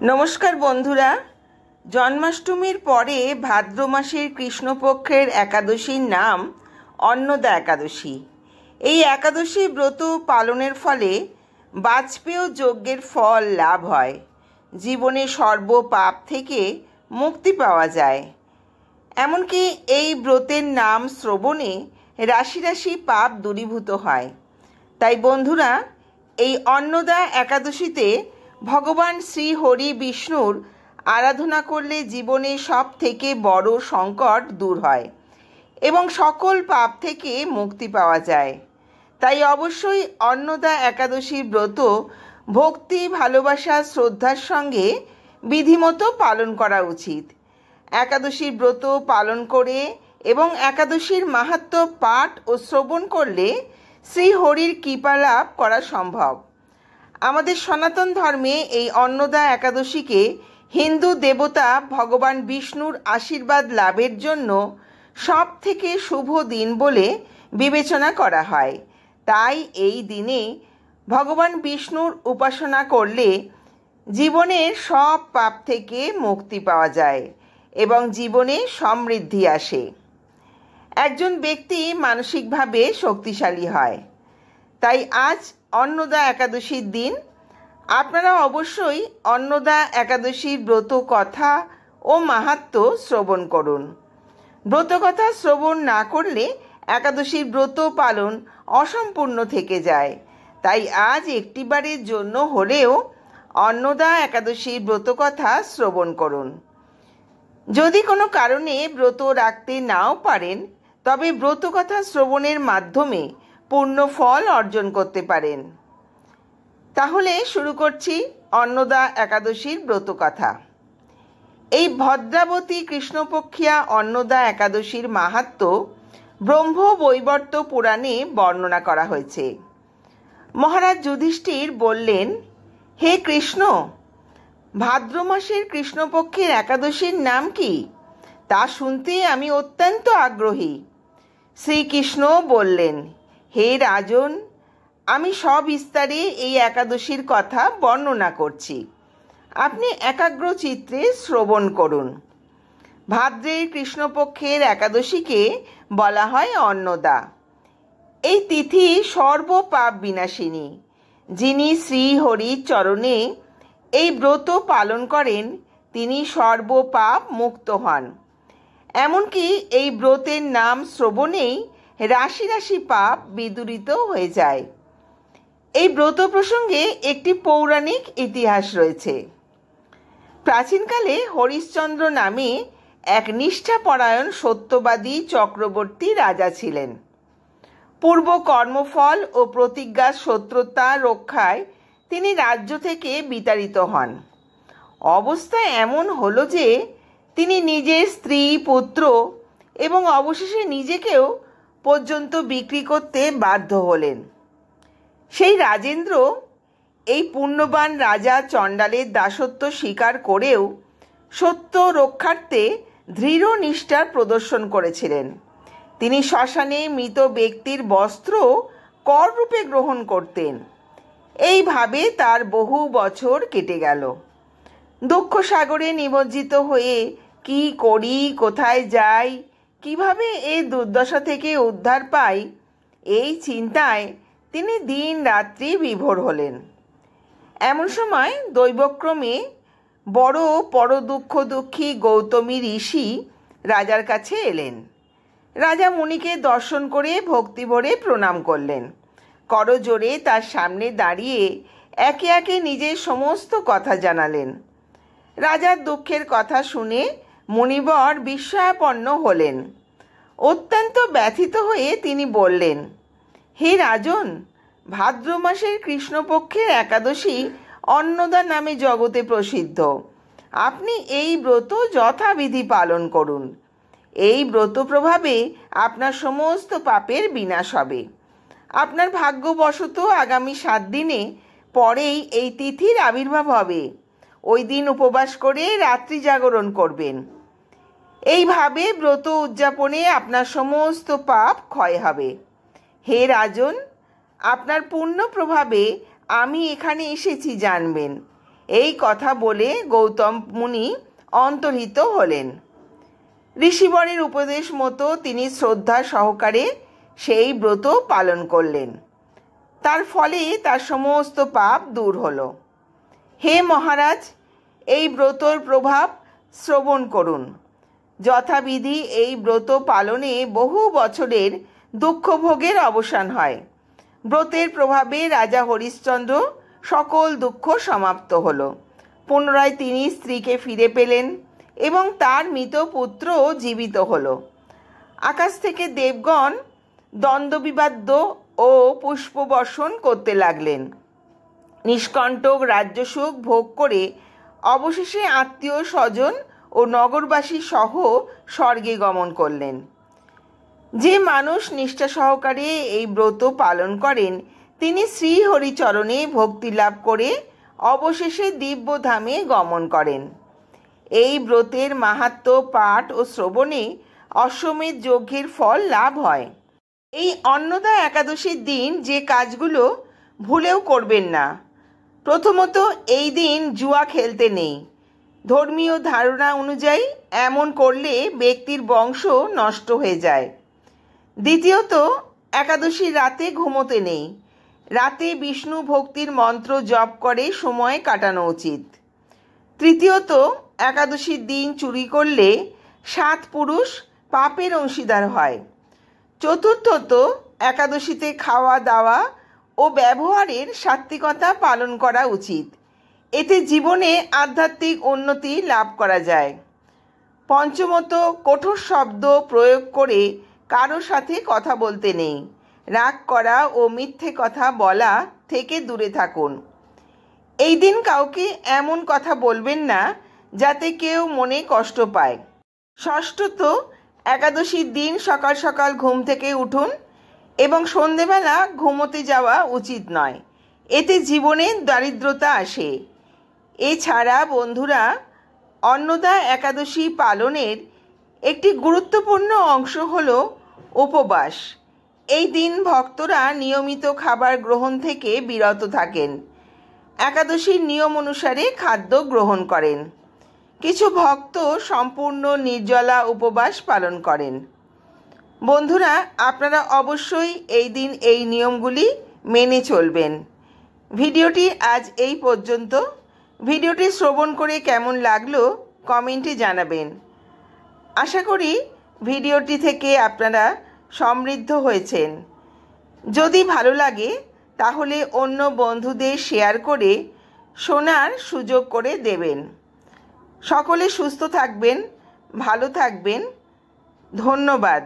নমস্কার বন্ধুরা, জন্মাষ্টমীর পরে ভাদ্র মাসের কৃষ্ণপক্ষের একাদশীর নাম অন্নদা একাদশী। এই একাদশী ব্রত পালনের ফলে বাজপেয় যজ্ঞের ফল লাভ হয়। জীবনে সর্ব পাপ থেকে মুক্তি পাওয়া যায়। এমনকি এই ব্রতের নাম শ্রবণে রাশি রাশি পাপ দূরীভূত হয়। তাই বন্ধুরা, এই অন্নদা একাদশীতে ভগবান শ্রী হরি বিষ্ণুর আরাধনা করলে জীবনে সব থেকে বড় সংকট দূর হয় এবং সকল পাপ থেকে মুক্তি পাওয়া যায়। তাই অবশ্যই অন্নদা একাদশীর ব্রত ভক্তি, ভালোবাসা, শ্রদ্ধার সঙ্গে বিধিমতো পালন করা উচিত। একাদশীর ব্রত পালন করে এবং একাদশীর মাহাত্ম্য পাঠ ও শ্রবণ করলে শ্রী হরির কৃপা লাভ করা সম্ভব। আমাদের সনাতন ধর্মে এই অন্নদা একাদশীকে হিন্দু দেবতা ভগবান বিষ্ণুর আশীর্বাদ লাভের জন্য সব থেকে শুভ দিন বলে বিবেচনা করা হয়। তাই এই দিনে ভগবান বিষ্ণুর উপাসনা করলে জীবনের সব পাপ থেকে মুক্তি পাওয়া যায় এবং জীবনে সমৃদ্ধি আসে। একজন ব্যক্তি মানসিকভাবে শক্তিশালী হয়। তাই আজ অন্নদা একাদশীর দিন আপনারা অবশ্যই অন্নদা একাদশীর ব্রত কথা ও মাহাত্ম্য শ্রবণ করুন। ব্রত কথা শ্রবণ না করলে একাদশীর ব্রত পালন অসম্পূর্ণ থেকে যায়। তাই আজ একটিবারের জন্য হলেও অন্নদা একাদশীর ব্রত কথা শ্রবণ করুন। যদি কোনো কারণে ব্রত রাখতে নাও পারেন, তবে ব্রত কথা শ্রবণের মাধ্যমে পূর্ণ ফল অর্জন করতে পারেন। তাহলে শুরু করছি অন্নদা একাদশীর ব্রত কথা। এই ভদ্রাবতী কৃষ্ণপক্ষিয়া অন্নদা একাদশীর মাহাত্ম্য ব্রহ্ম বৈবর্ত পুরাণে বর্ণনা করা হয়েছে। মহারাজ যুধিষ্ঠির বললেন, হে কৃষ্ণ, ভাদ্র মাসের কৃষ্ণপক্ষের একাদশীর নাম কি, তা শুনতে আমি অত্যন্ত আগ্রহী। শ্রীকৃষ্ণ বললেন, হে রাজন, আমি সবিস্তারে এই একাদশীর কথা বর্ণনা করছি, আপনি একাগ্র চিত্তে শ্রবণ করুন। ভাদ্রের কৃষ্ণপক্ষের একাদশীকে বলা হয় অন্নদা। এই তিথি সর্বপাপ বিনাশিনী। যিনি শ্রী হরির চরণে এই ব্রত পালন করেন তিনি সর্বপাপ মুক্ত হন। এমনকি এই ব্রতের নাম শ্রবণেই রাশি রাশি পাপ বিদূরিত হয়ে যায়। এই ব্রত প্রসঙ্গে একটি পৌরাণিক ইতিহাস রয়েছে। প্রাচীনকালে হরিশ্চন্দ্র নামে এক নিষ্ঠাপরায়ণ সত্যবাদী চক্রবর্তী রাজা ছিলেন। পূর্ব কর্মফল ও প্রতিজ্ঞার সত্যতা রক্ষায় তিনি রাজ্য থেকে বিতাড়িত হন। অবস্থা এমন হলো যে তিনি নিজের স্ত্রী, পুত্র এবং অবশেষে নিজেকেও পর্যন্ত বিক্রি করতে বাধ্য হলেন। সেই রাজেন্দ্র এই পুণ্যবান রাজা চণ্ডালের দাসত্ব স্বীকার করেও সত্য রক্ষার্থে দৃঢ় নিষ্ঠার প্রদর্শন করেছিলেন। তিনি শ্মশানে মৃত ব্যক্তির বস্ত্র কর রূপে গ্রহণ করতেন। এইভাবে তার বহু বছর কেটে গেল। দুঃখ সাগরে নিমজ্জিত হয়ে কি করি, কোথায় যাই, কিভাবে এই দুর্দশা থেকে উদ্ধার পাই, এই চিন্তায় তিনি দিন রাত্রি বিভোর হলেন। এমন সময় দৈবক্রমে বড় দুঃখী গৌতমী ঋষি রাজার কাছে এলেন। রাজা মুনিকে দর্শন করে ভক্তিভরে প্রণাম করলেন। করজোড়ে তার সামনে দাঁড়িয়ে একে একে নিজের সমস্ত কথা জানালেন। রাজার দুঃখের কথা শুনে মুনিবর বিস্ময়াপন্ন হলেন। অত্যন্ত ব্যথিত হয়ে তিনি বললেন, হে রাজন, ভাদ্র মাসের কৃষ্ণপক্ষের একাদশী অন্নদা নামে জগতে প্রসিদ্ধ। আপনি এই ব্রত যথাবিধি পালন করুন। এই ব্রত প্রভাবে আপনার সমস্ত পাপের বিনাশ হবে। আপনার ভাগ্যবশত আগামী 7 দিনে পরেই এই তিথির আবির্ভাব হবে। ওই দিন উপবাস করে রাত্রি জাগরণ করবেন। এইভাবে ব্রত উদযাপনে আপনার সমস্ত পাপ ক্ষয় হবে। হে রাজন, আপনার পুণ্য প্রভাবে আমি এখানে এসেছি জানবেন। এই কথা বলে গৌতম মুনি অন্তর্হিত হলেন। ঋষিবরের উপদেশ মতো তিনি শ্রদ্ধা সহকারে সেই ব্রত পালন করলেন। তার ফলে তার সমস্ত পাপ দূর হলো। হে মহারাজ, এই ব্রতর প্রভাব শ্রবণ করুন। যথাবিধি এই ব্রত পালনে বহু বছরের দুঃখভোগের অবসান হয়। ব্রতের প্রভাবে রাজা হরিশ্চন্দ্র সকল দুঃখ সমাপ্ত হল। পুনরায় তিনি স্ত্রীকে ফিরে পেলেন এবং তার মৃত পুত্র জীবিত হল। আকাশ থেকে দেবগণ দ্বন্দ্ববিবাদ্য ও পুষ্পবর্ষণ করতে লাগলেন। নিষ্কণ্টক রাজ্যসুখ ভোগ করে অবশেষে আত্মীয় স্বজন ও নগরবাসী সহ স্বর্গে গমন করলেন। যে মানুষ নিষ্ঠা সহকারে এই ব্রত পালন করেন তিনি শ্রীহরিচরণে ভক্তি লাভ করে অবশেষে দিব্যধামে গমন করেন। এই ব্রতের মাহাত্ম্য পাঠ ও শ্রবণে অশ্বমেধ যজ্ঞের ফল লাভ হয়। এই অন্নদা একাদশীর দিন যে কাজগুলো ভুলেও করবেন না। প্রথমত, এই দিন জুয়া খেলতে নেই। ধর্মীয় ধারণা অনুযায়ী এমন করলে ব্যক্তির বংশ নষ্ট হয়ে যায়। দ্বিতীয়ত, একাদশীর রাতে ঘুমোতে নেই। রাতে বিষ্ণু ভক্তির মন্ত্র জপ করে সময় কাটানো উচিত। তৃতীয়ত, একাদশীর দিন চুরি করলে 7 পুরুষ পাপের অংশীদার হয়। চতুর্থত, একাদশীতে খাওয়া দাওয়া ও ব্যবহারের সাত্ত্বিকতা পালন করা উচিত। এতে জীবনে আধ্যাত্মিক উন্নতি লাভ করা যায়। পঞ্চমত, কঠোর শব্দ প্রয়োগ করে কারো সাথে কথা বলতে নেই। রাগ করা ও মিথ্যে কথা বলা থেকে দূরে থাকুন। এই দিন কাউকে এমন কথা বলবেন না যাতে কেউ মনে কষ্ট পায়। ষষ্ঠত, একাদশীর দিন সকাল সকাল ঘুম থেকে উঠুন এবং সন্ধেবেলা ঘুমোতে যাওয়া উচিত নয়। এতে জীবনে দারিদ্রতা আসে। এছাড়া বন্ধুরা, অন্নদা একাদশী পালনের একটি গুরুত্বপূর্ণ অংশ হল উপবাস। এই দিন ভক্তরা নিয়মিত খাবার গ্রহণ থেকে বিরত থাকেন। একাদশীর নিয়ম অনুসারে খাদ্য গ্রহণ করেন। কিছু ভক্ত সম্পূর্ণ নির্জলা উপবাস পালন করেন। বন্ধুরা, আপনারা অবশ্যই এই দিন এই নিয়মগুলি মেনে চলবেন। ভিডিওটি আজ এই পর্যন্ত। ভিডিওটি শ্রবণ করে কেমন লাগলো কমেন্টে জানাবেন। আশা করি ভিডিওটি থেকে আপনারা সমৃদ্ধ হয়েছেন। যদি ভালো লাগে তাহলে অন্য বন্ধুদের শেয়ার করে শোনার সুযোগ করে দেবেন। সকলে সুস্থ থাকবেন, ভালো থাকবেন। ধন্যবাদ।